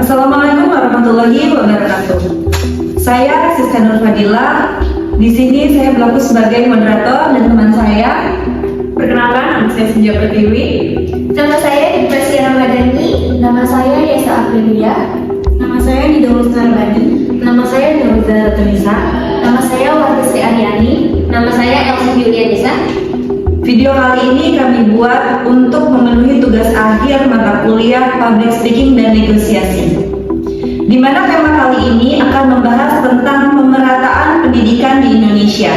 Assalamualaikum warahmatullahi wabarakatuh. Saya Siska Nur Fadila. Di sini saya berlaku sebagai moderator dan teman saya. Perkenalkan, nama saya Senja Pertiwi. Nama saya Dipasi Ramadhani. Nama saya Yesa Aprilia. Nama saya Nida Mustarbani. Nama saya Nurza Tunisa. Nama saya Wartisri Aryani. Nama saya Elsa Yulianisa. Video kali ini kami buat untuk memenuhi tugas akhir mata kuliah Public Speaking dan Negosiasi, di mana tema kali ini akan membahas tentang pemerataan pendidikan di Indonesia.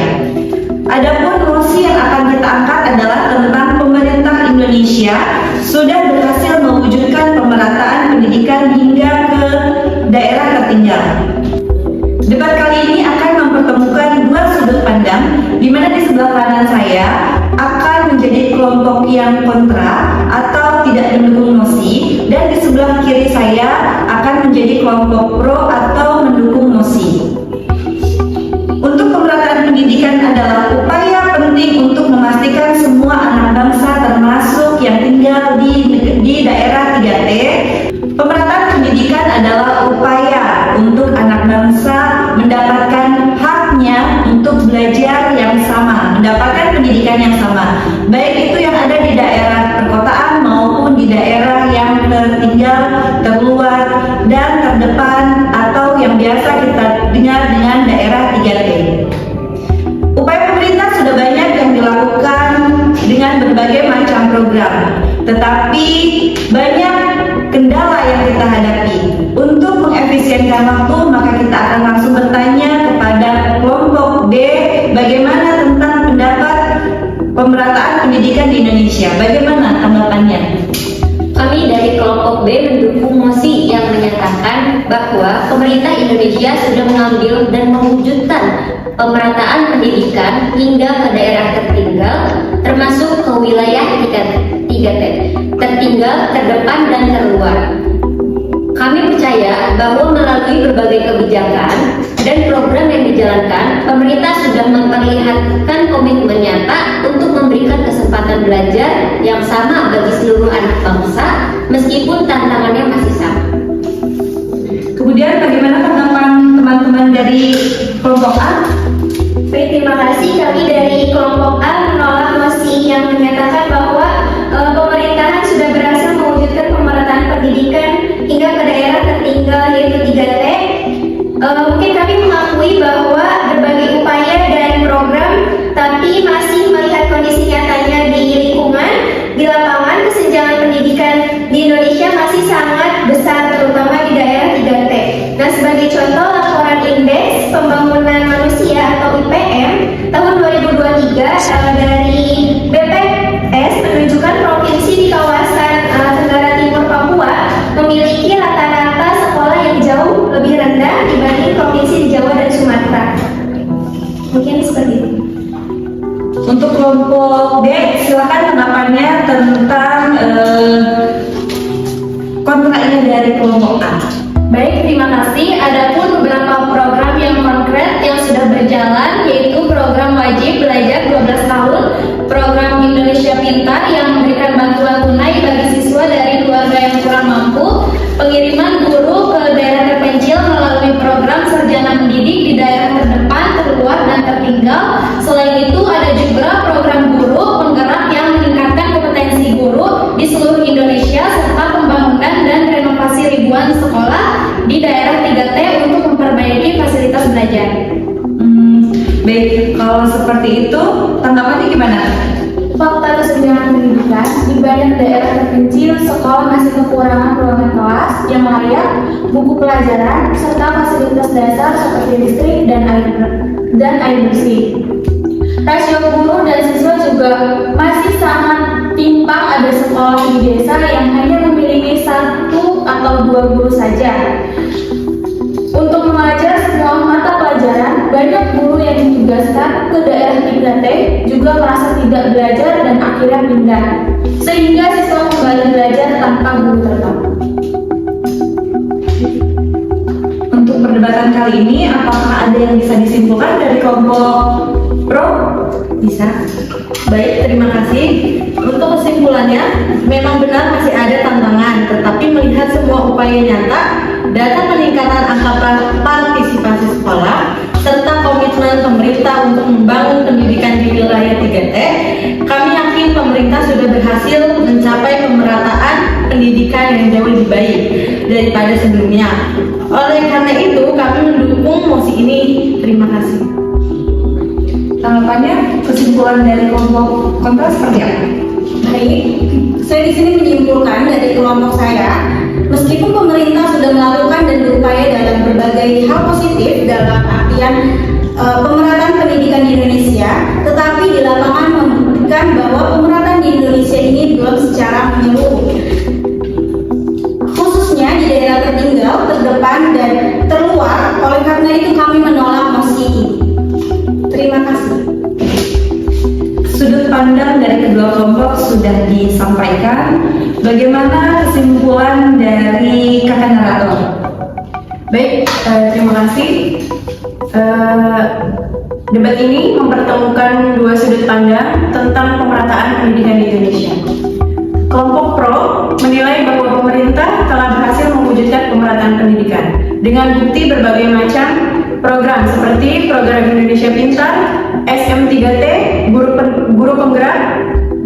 Adapun nosi yang akan kita angkat adalah tentang pemerintah Indonesia sudah berhasil mewujudkan pemerataan pendidikan hingga ke daerah tertinggal. Debat kali ini akan mempertemukan dua sudut pandang, di mana di sebelah kanan saya akan menjadi kelompok yang kontra atau tidak mendukung nosi, dan di sebelah kiri saya akan menjadi kelompok pro atau mendukung nosi. Untuk pemerataan pendidikan adalah upaya penting untuk memastikan semua anak bangsa termasuk yang tinggal di daerah 3T. Pemerataan pendidikan adalah upaya untuk anak bangsa mendapatkan haknya untuk belajar yang sama, mendapatkan pendidikan yang sama, baik itu yang ada di daerah perkotaan maupun di daerah yang tertinggal, terluar, dan terdepan atau yang biasa kita dengar dengan daerah 3T. Upaya pemerintah sudah banyak yang dilakukan dengan berbagai macam program, tetapi banyak kendala yang kita hadapi. Untuk mengefisienkan waktu, maka kita akan langsung bertanya kepada kelompok B, bagaimana tentang pendapat pemerataan pendidikan di Indonesia? Bagaimana tanggapannya? Kami dari kelompok B mendukung mosi yang menyatakan bahwa pemerintah Indonesia sudah mengambil dan mewujudkan pemerataan pendidikan hingga ke daerah tertinggal, termasuk ke wilayah 3T, tertinggal, terdepan, dan terluar. Kami percaya bahwa melalui berbagai kebijakan dan program yang dijalankan, pemerintah sudah memperlihatkan komitmen nyata untuk memberikan kesempatan belajar yang sama bagi seluruh anak bangsa, meskipun tantangannya masih sama. Kemudian bagaimana tanggapan teman-teman dari kelompok A? Baik, terima kasih. Kami dari kelompok A menolak mosi yang menyatakan bahwa pemerintahan sudah berhasil mewujudkan pemerataan pendidikan hingga ke daerah tertinggal yaitu 3T. Mungkin kami mengakui bahwa berbagai upaya dan program, tapi masih melihat kondisi nyatanya di lingkungan, di lapangan, kesenjangan pendidikan di Indonesia masih sangat besar, terutama di daerah 3T. Nah, sebagai contoh, laporan Indeks Pembangunan Manusia atau IPM tahun 2023 dari BPS menunjukkan provinsi di kawasan Tenggara Timur Papua memiliki rata-rata sekolah yang jauh lebih rendah dibanding provinsi di Jawa dan Sumatera. Mungkin seperti itu. Untuk kelompok D, silakan tanggapannya tentang kontranya dari kelompok A. Baik, terima kasih. Adapun beberapa program yang konkret yang sudah berjalan, yaitu program wajib belajar 12 tahun, program Indonesia Pintar yang memberikan bantuan tunai bagi siswa dari keluarga yang kurang mampu, pengiriman guru ke daerah terpencil melalui program sarjana mendidik di daerah terdepan, terluar, dan tertinggal. Selain itu, ada juga program guru penggerak yang meningkatkan kompetensi guru di seluruh Indonesia, serta pembangunan dan renovasi ribuan sekolah di daerah 3T untuk memperbaiki fasilitas belajar. Baik, kalau seperti itu, tanggapannya gimana? Fakta kesenjangan pendidikan di banyak daerah terpencil, sekolah masih kekurangan ruangan kelas yang layak, buku pelajaran, serta fasilitas dasar seperti listrik dan air bersih. Rasio guru dan siswa juga masih sangat timpang. Ada sekolah di desa yang hanya memiliki 1 atau 2 guru saja. Untuk mengajar semua mata pelajaran, banyak guru yang ditugaskan ke daerah 3T juga merasa tidak belajar dan akhirnya pindah, sehingga siswa kembali belajar tanpa guru tetap. Untuk perdebatan kali ini, apakah ada yang bisa disimpulkan dari kelompok pro? Bisa. Baik, terima kasih. Untuk kesimpulannya, memang benar masih ada tantangan, tetapi melihat semua upaya nyata, data peningkatan angka partisipasi sekolah, serta komitmen pemerintah untuk membangun pendidikan di wilayah 3T, kami yakin pemerintah sudah berhasil mencapai pemerataan pendidikan yang jauh lebih baik daripada sebelumnya. Oleh karena itu, kami mendukung mosi ini. Terima kasih. Tanggapannya, kesimpulan dari kelompok kontra seperti apa? Baik, saya di sini menyimpulkan dari kelompok saya, meskipun pemerintah sudah melakukan dan berupaya dalam berbagai hal positif dalam artian pemerataan pendidikan di Indonesia, tetapi di lapangan membuktikan bahwa pemerataan di Indonesia ini belum secara menyeluruh, khususnya di daerah tertinggal, terdepan, dan terluar. Oleh karena itu kami menolak mosi ini. Terima kasih. Sudut pandang dari kedua kelompok sudah disampaikan. Bagaimana kesimpulan dari kakak narator? Baik, terima kasih. Debat ini mempertemukan dua sudut pandang tentang pemerataan pendidikan di Indonesia. Kelompok pro menilai bahwa pemerintah telah berhasil mewujudkan pemerataan pendidikan dengan bukti berbagai macam program seperti program Indonesia Pintar, SM3T, guru penggerak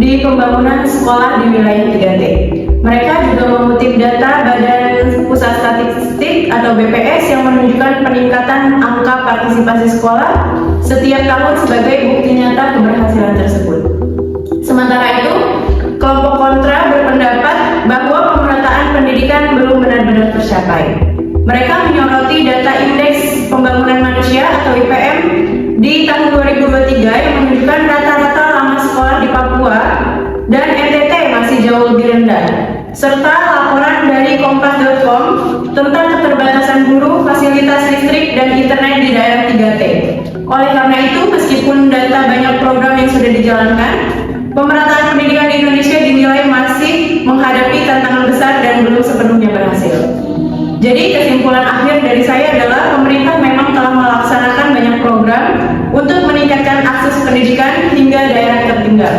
di pembangunan sekolah di wilayah 3T. Mereka juga mengutip data Badan Pusat Statistik atau BPS yang menunjukkan peningkatan angka partisipasi sekolah setiap tahun sebagai bukti nyata keberhasilan tersebut. Sementara itu, kelompok kontra berpendapat bahwa pemerataan pendidikan belum benar-benar tercapai. Mereka menyoroti data Indeks Pembangunan Manusia atau IPM di tahun 2023 yang menunjukkan rata-rata lama sekolah di Papua dan NTT masih jauh lebih rendah, serta laporan dari Kompas.com tentang keterbatasan guru, fasilitas listrik, dan internet di daerah 3T. Oleh karena itu, meskipun data banyak program yang sudah dijalankan, pemerataan pendidikan di Indonesia dinilai masih menghadapi tantangan besar dan belum sepenuhnya berhasil. Jadi kesimpulan akhir dari saya adalah pemerintah memang telah melaksanakan banyak program untuk meningkatkan akses pendidikan hingga daerah tertinggal.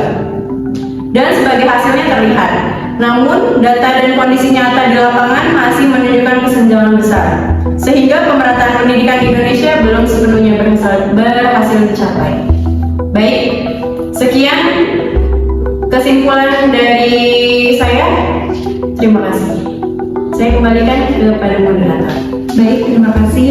Dan sebagai hasilnya terlihat. Namun, data dan kondisi nyata di lapangan masih menunjukkan kesenjangan besar. Sehingga pemerataan pendidikan di Indonesia belum sepenuhnya berhasil dicapai. Baik, sekian kesimpulan dari saya. Terima kasih. Saya kembalikan kepada moderator. Baik, terima kasih.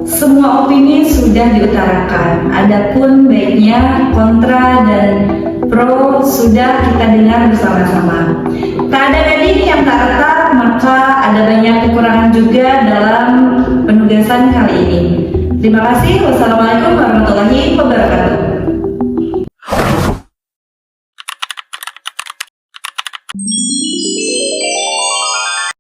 Semua opini sudah diutarakan. Adapun baiknya kontra dan pro sudah kita dengar bersama-sama. Tak ada gading yang tak retak, maka ada banyak kekurangan juga dalam penugasan kali ini. Terima kasih. Wassalamualaikum warahmatullahi wabarakatuh.